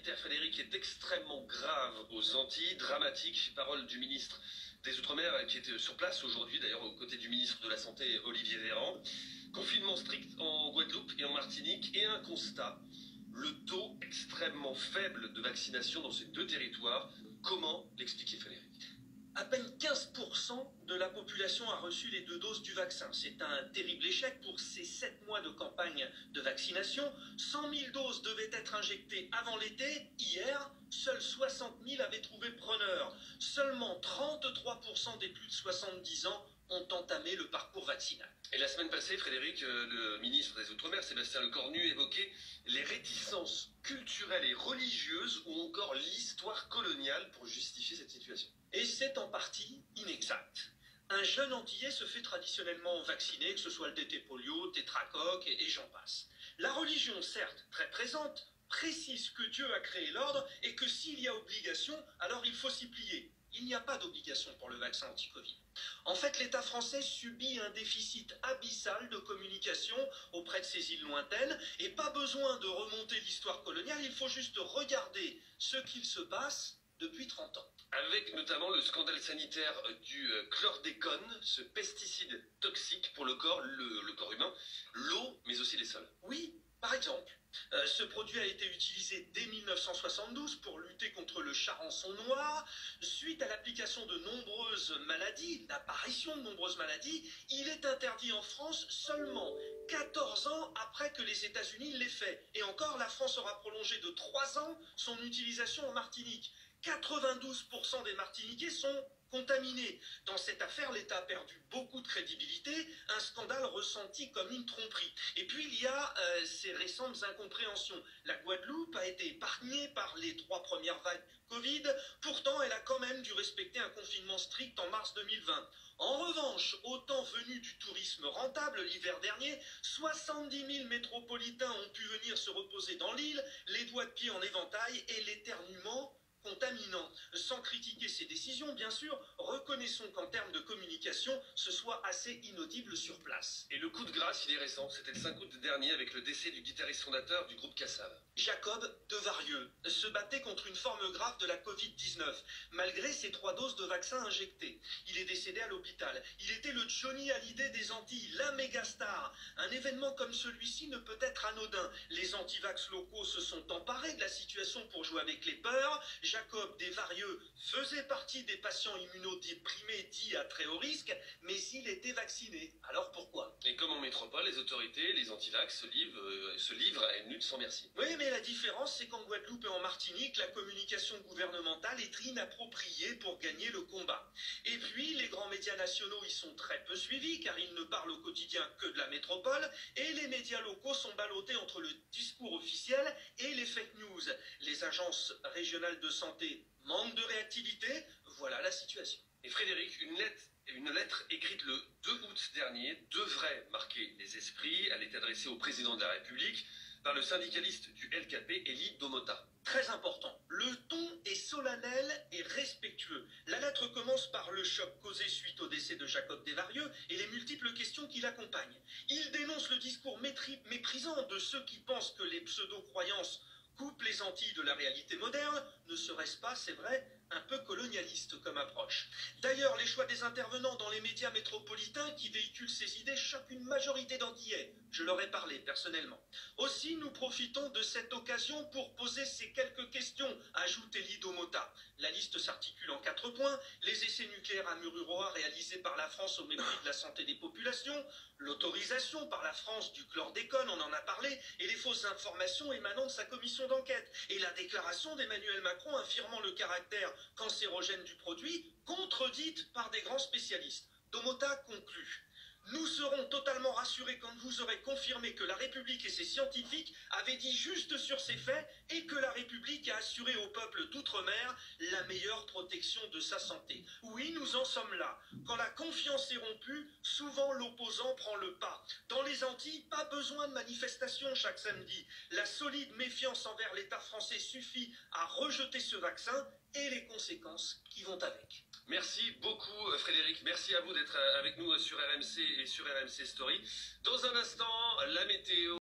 sanitaire, Frédéric, est extrêmement grave aux Antilles, dramatique. Parole du ministre des Outre-mer qui est sur place aujourd'hui, d'ailleurs aux côtés du ministre de la Santé, Olivier Véran. Confinement strict en Guadeloupe et en Martinique et un constat, le taux extrêmement faible de vaccination dans ces deux territoires. Comment l'expliquer, Frédéric? À peine 15% de la population a reçu les 2 doses du vaccin. C'est un terrible échec pour ces 7 mois de campagne de vaccination. 100 000 doses devaient être injectées avant l'été. Hier, seuls 60 000 avaient trouvé preneur. Seulement 33% des plus de 70 ans ont entamé le parcours vaccinal. Et la semaine passée, Frédéric, le ministre des Outre-mer, Sébastien Lecornu, évoquait les réticences culturelles et religieuses ou encore l'histoire coloniale pour justifier cette situation. Et c'est en partie inexact. Un jeune Antillais se fait traditionnellement vacciner, que ce soit le DT polio, tétracoque et j'en passe. La religion, certes très présente, précise que Dieu a créé l'ordre et que s'il y a obligation, alors il faut s'y plier. Il n'y a pas d'obligation pour le vaccin anti-Covid. En fait, l'État français subit un déficit abyssal de communication auprès de ces îles lointaines et pas besoin de remonter l'histoire coloniale, il faut juste regarder ce qu'il se passe depuis 30 ans. Avec notamment le scandale sanitaire du chlordécone, ce pesticide toxique pour le corps humain, l'eau, mais aussi les sols. Oui, par exemple. Ce produit a été utilisé dès 1972 pour lutter contre le charançon noir. Suite à l'application de nombreuses maladies, l'apparition de nombreuses maladies, il est interdit en France seulement 14 ans après que les États-Unis l'aient fait. Et encore, la France aura prolongé de 3 ans son utilisation en Martinique. 92% des Martiniquais sont contaminés. Dans cette affaire, l'État a perdu beaucoup de crédibilité, un scandale ressenti comme une tromperie. Et puis il y a ces récentes incompréhensions. La Guadeloupe a été épargnée par les 3 premières vagues Covid, pourtant elle a quand même dû respecter un confinement strict en mars 2020. En revanche, au temps venu du tourisme rentable l'hiver dernier, 70 000 métropolitains ont pu venir se reposer dans l'île, les doigts de pied en éventail et l'éternuement contaminant. Sans critiquer ces décisions, bien sûr, reconnaissons qu'en termes de communication, ce soit assez inaudible sur place. Et le coup de grâce, il est récent. C'était le 5 août dernier avec le décès du guitariste fondateur du groupe Kassav. Jacob Devarieux se battait contre une forme grave de la Covid-19, malgré ses 3 doses de vaccin injectées. Il est décédé à l'hôpital. Il était le Johnny Hallyday des Antilles, la méga star. Un événement comme celui-ci ne peut être anodin. Les antivax locaux se sont emparés de la situation pour jouer avec les peurs. Jacob Devarieux faisait partie des patients immunodéprimés dits à très haut risque, mais il était vacciné. Alors pourquoi? Et comme en métropole, les autorités, les antivax se livrent à une lutte sans merci. Oui, mais la différence, c'est qu'en Guadeloupe et en Martinique, la communication gouvernementale est inappropriée pour gagner le combat. Et puis, les grands médias nationaux y sont très peu suivis, car ils ne parlent au quotidien que de la métropole, et les médias locaux sont ballottés entre le discours officiel et les fake news. Les agences régionales de santé manquent de réactivité, voilà la situation. Et Frédéric, une lettre écrite le 2 août dernier devrait marquer les esprits. Elle est adressée au président de la République par le syndicaliste du LKP, Elie Domota. Très important. Le ton est solennel et respectueux. La lettre commence par le choc causé suite au décès de Jacob Devarieux et les multiples questions qui l'accompagnent. Il dénonce le discours méprisant de ceux qui pensent que les pseudo-croyances coupent les Antilles de la réalité moderne. Ne serait-ce pas, c'est vrai, un peu colonialiste comme approche. D'ailleurs, les choix des intervenants dans les médias métropolitains qui véhiculent ces idées choquent une majorité d'Antillais. Je leur ai parlé personnellement. Aussi, nous profitons de cette occasion pour poser ces quelques questions, ajoute Elie Domota. La liste s'articule en 4 points. Les essais nucléaires à Mururoa réalisés par la France au mépris de la santé des populations, l'autorisation par la France du chlordécone, on en a parlé, et les fausses informations émanant de sa commission d'enquête, et la déclaration d'Emmanuel Macron affirmant le caractère cancérogène du produit, contredite par des grands spécialistes. Domota conclut. Nous serons totalement rassurés quand vous aurez confirmé que la République et ses scientifiques avaient dit juste sur ces faits et que la République a assuré au peuple d'outre-mer la meilleure protection de sa santé. Oui, nous en sommes là. Quand la confiance est rompue, souvent l'opposant prend le pas. Dans les Antilles, pas besoin de manifestations chaque samedi. La solide méfiance envers l'État français suffit à rejeter ce vaccin et les conséquences qui vont avec. Merci beaucoup Frédéric, merci à vous d'être avec nous sur RMC et sur RMC Story. Dans un instant, la météo.